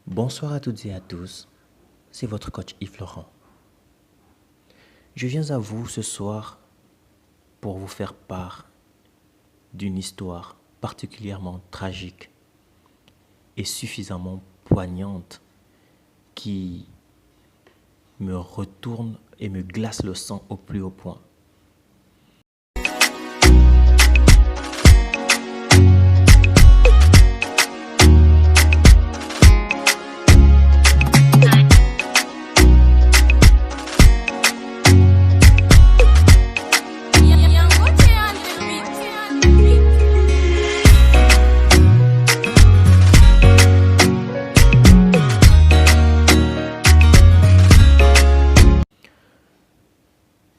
Bonsoir à toutes et à tous, c'est votre coach Yves Laurent. Je viens à vous ce soir pour vous faire part d'une histoire particulièrement tragique et suffisamment poignante qui me retourne et me glace le sang au plus haut point.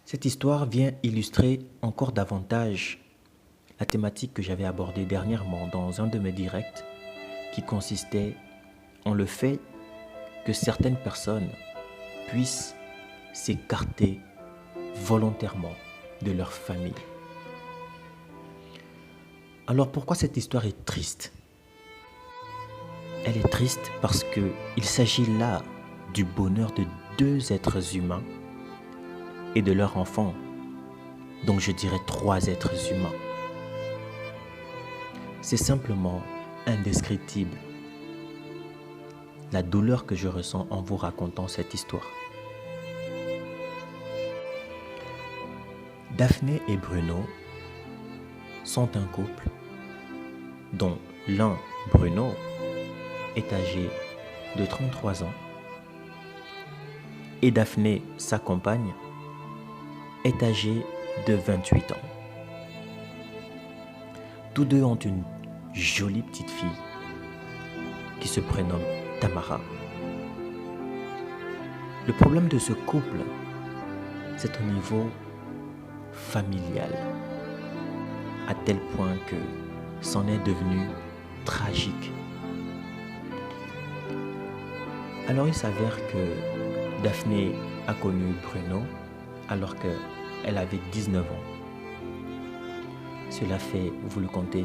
Cette histoire vient illustrer encore davantage la thématique que j'avais abordée dernièrement dans un de mes directs qui consistait en le fait que certaines personnes puissent s'écarter volontairement de leur famille. Alors pourquoi cette histoire est triste? Elle est triste parce qu'il s'agit là du bonheur de deux êtres humains et de leur enfant, donc je dirais 3 êtres humains. C'est simplement indescriptible la douleur que je ressens en vous racontant cette histoire. Daphné et Bruno sont un couple dont l'un, Bruno, est âgé de 33 ans et Daphné, sa compagne, est âgée de 28 ans. Tous deux ont une jolie petite fille qui se prénomme Tamara. Le problème de ce couple, c'est au niveau familial, à tel point que c'en est devenu tragique. Alors il s'avère que Daphné a connu Bruno alors qu'elle avait 19 ans. Cela fait, vous le comptez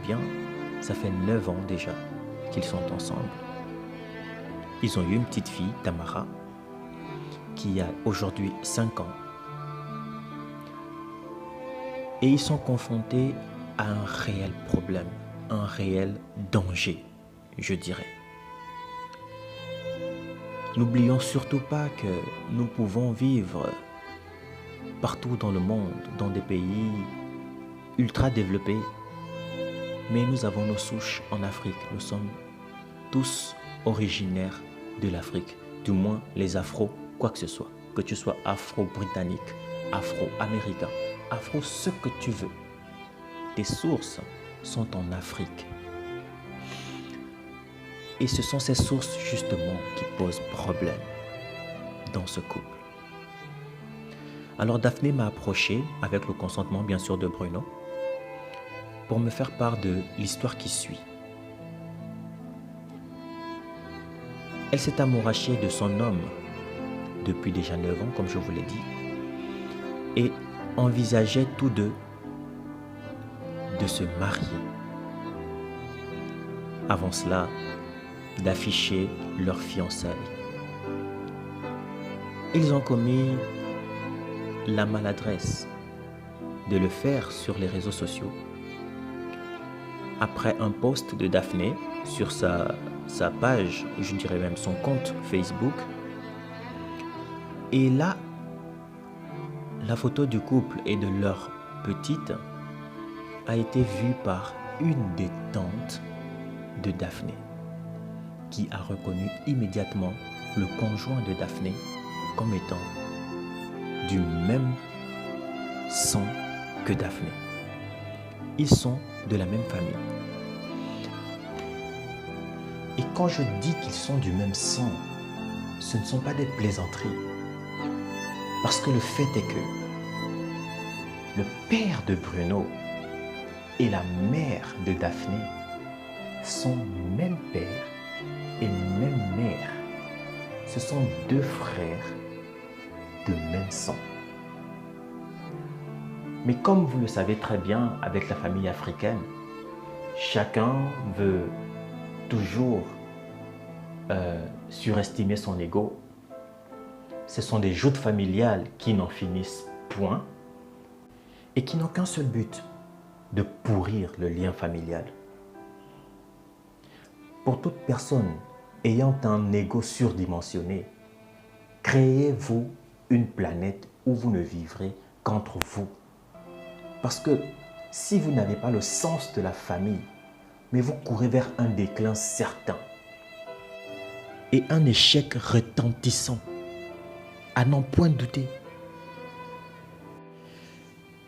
bien, ça fait 9 ans déjà qu'ils sont ensemble. Ils ont eu une petite fille, Tamara, qui a aujourd'hui 5 ans. Et ils sont confrontés à un réel problème, un réel danger, je dirais. N'oublions surtout pas que nous pouvons vivre partout dans le monde, dans des pays ultra développés, mais nous avons nos souches en Afrique. Nous sommes tous originaires de l'Afrique, du moins les Afro, quoi que ce soit. Que tu sois Afro-britannique, Afro-américain, Afro ce que tu veux. Tes sources sont en Afrique. Et ce sont ces sources justement qui posent problème dans ce couple. Alors Daphné m'a approché, avec le consentement bien sûr de Bruno, pour me faire part de l'histoire qui suit. Elle s'est amourachée de son homme depuis déjà 9 ans, comme je vous l'ai dit, et envisageaient tous deux de se marier. Avant cela, d'afficher leur fiançailles. Ils ont commis la maladresse de le faire sur les réseaux sociaux après un post de Daphné sur sa page, je dirais même son compte Facebook. Et là, la photo du couple et de leur petite a été vue par une des tantes de Daphné, qui a reconnu immédiatement le conjoint de Daphné comme étant du même sang que Daphné. Ils sont de la même famille. Et quand je dis qu'ils sont du même sang, ce ne sont pas des plaisanteries. Parce que le fait est que le père de Bruno et la mère de Daphné sont même père et même mère. Ce sont 2 frères de même sang. Mais comme vous le savez très bien avec la famille africaine, chacun veut toujours surestimer son ego. Ce sont des joutes familiales qui n'en finissent point et qui n'ont qu'un seul but, de pourrir le lien familial. Pour toute personne ayant un ego surdimensionné, créez-vous une planète où vous ne vivrez qu'entre vous. Parce que si vous n'avez pas le sens de la famille, mais vous courez vers un déclin certain et un échec retentissant, à n'en point douter.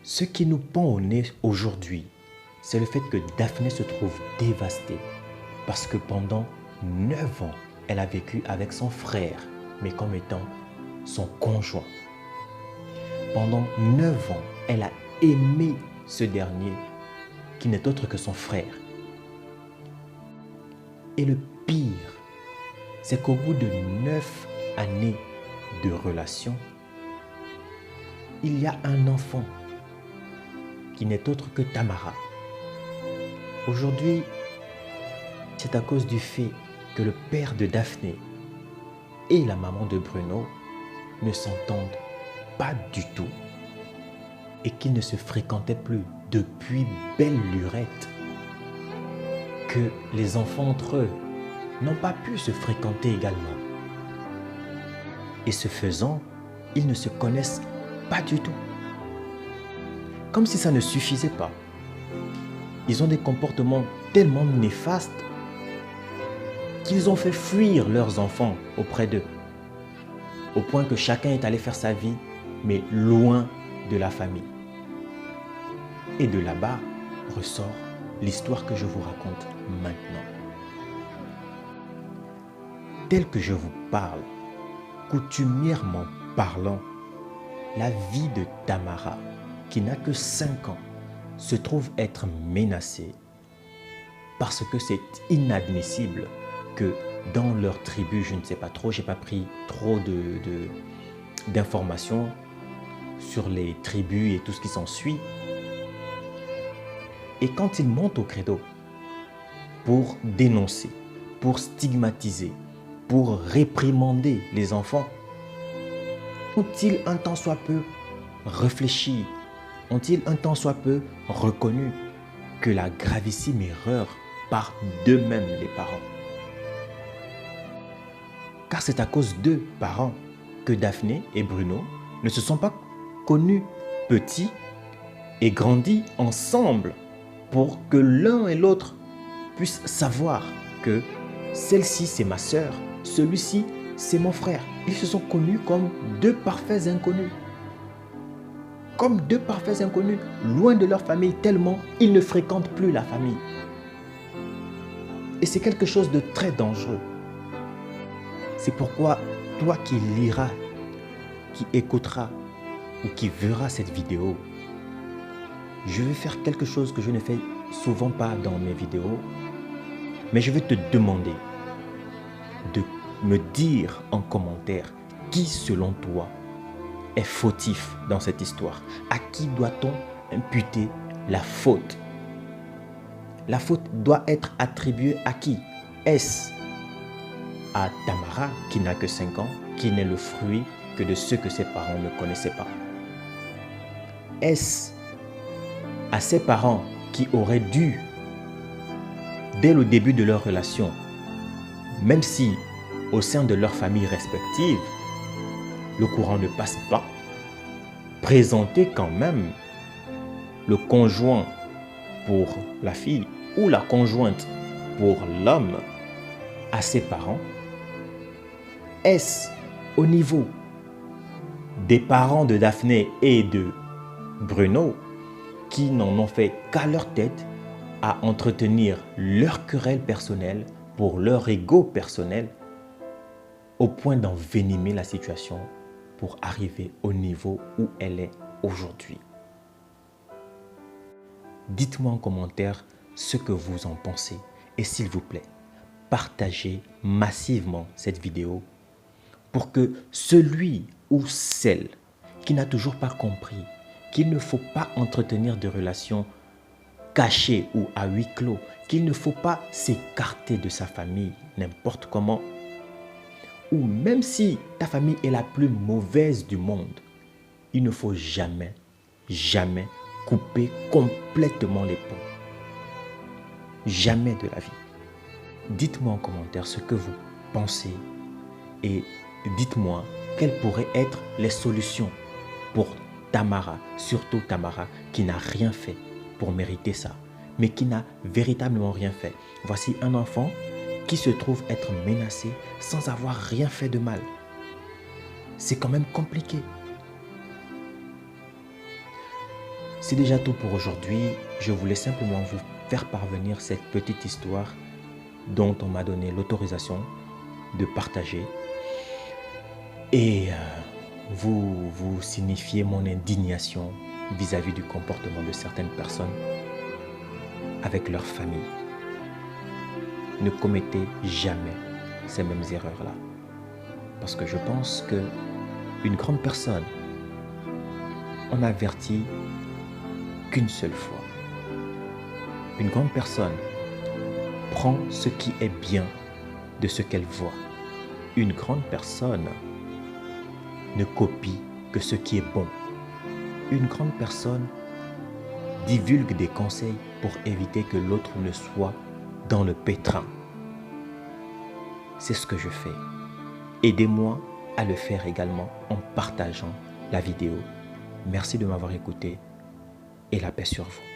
Ce qui nous pend au nez aujourd'hui, c'est le fait que Daphné se trouve dévastée parce que pendant 9 ans, elle a vécu avec son frère, mais comme étant son conjoint. Pendant 9 ans, elle a aimé ce dernier, qui n'est autre que son frère. Et le pire, c'est qu'au bout de 9 années de relation, il y a un enfant qui n'est autre que Tamara. Aujourd'hui, c'est à cause du fait que le père de Daphné et la maman de Bruno ne s'entendent pas du tout et qu'ils ne se fréquentaient plus depuis belle lurette, que les enfants entre eux n'ont pas pu se fréquenter également. Et ce faisant, ils ne se connaissent pas du tout. Comme si ça ne suffisait pas. Ils ont des comportements tellement néfastes qu'ils ont fait fuir leurs enfants auprès d'eux, au point que chacun est allé faire sa vie, mais loin de la famille. Et de là-bas ressort l'histoire que je vous raconte maintenant. Tel que je vous parle, coutumièrement parlant, la vie de Tamara, qui n'a que 5 ans, se trouve être menacée parce que c'est inadmissible que dans leur tribu, je ne sais pas trop, j'ai pas pris trop d'informations sur les tribus et tout ce qui s'ensuit. Et quand ils montent au credo pour dénoncer, pour stigmatiser, pour réprimander les enfants, ont-ils un tant soit peu réfléchi, ont-ils un tant soit peu reconnu que la gravissime erreur part d'eux-mêmes les parents? Car c'est à cause d'eux, parents, que Daphné et Bruno ne se sont pas connus petits et grandis ensemble pour que l'un et l'autre puissent savoir que celle-ci c'est ma sœur, celui-ci c'est mon frère. Ils se sont connus comme deux parfaits inconnus. Comme deux parfaits inconnus, loin de leur famille, tellement ils ne fréquentent plus la famille. Et c'est quelque chose de très dangereux. C'est pourquoi toi qui liras, qui écouteras ou qui verras cette vidéo, je vais faire quelque chose que je ne fais souvent pas dans mes vidéos, mais je vais te demander de me dire en commentaire qui, selon toi, est fautif dans cette histoire. À qui doit-on imputer la faute? La faute doit être attribuée à qui? Est-ce à Tamara, qui n'a que 5 ans, qui n'est le fruit que de ceux que ses parents ne connaissaient pas? Est-ce à ses parents qui auraient dû, dès le début de leur relation, même si au sein de leur famille respective, le courant ne passe pas, présenter quand même le conjoint pour la fille ou la conjointe pour l'homme à ses parents? Est-ce au niveau des parents de Daphné et de Bruno qui n'en ont fait qu'à leur tête à entretenir leur querelle personnelle pour leur ego personnel au point d'envenimer la situation pour arriver au niveau où elle est aujourd'hui? Dites-moi en commentaire ce que vous en pensez et s'il vous plaît, partagez massivement cette vidéo pour que celui ou celle qui n'a toujours pas compris qu'il ne faut pas entretenir de relations cachées ou à huis clos, qu'il ne faut pas s'écarter de sa famille n'importe comment, ou même si ta famille est la plus mauvaise du monde, il ne faut jamais, jamais couper complètement les ponts. Jamais de la vie. Dites-moi en commentaire ce que vous pensez et dites-moi quelles pourraient être les solutions pour Tamara, surtout Tamara qui n'a rien fait pour mériter ça, mais qui n'a véritablement rien fait. Voici un enfant qui se trouve être menacé sans avoir rien fait de mal. C'est quand même compliqué. C'est déjà tout pour aujourd'hui. Je voulais simplement vous faire parvenir cette petite histoire dont on m'a donné l'autorisation de partager. Et vous signifiez mon indignation vis-à-vis du comportement de certaines personnes avec leur famille. Ne commettez jamais ces mêmes erreurs-là. Parce que je pense qu'une grande personne en avertit qu'une seule fois. Une grande personne prend ce qui est bien de ce qu'elle voit. Une grande personne ne copie que ce qui est bon. Une grande personne divulgue des conseils pour éviter que l'autre ne soit dans le pétrin. C'est ce que je fais. Aidez-moi à le faire également en partageant la vidéo. Merci de m'avoir écouté et la paix sur vous.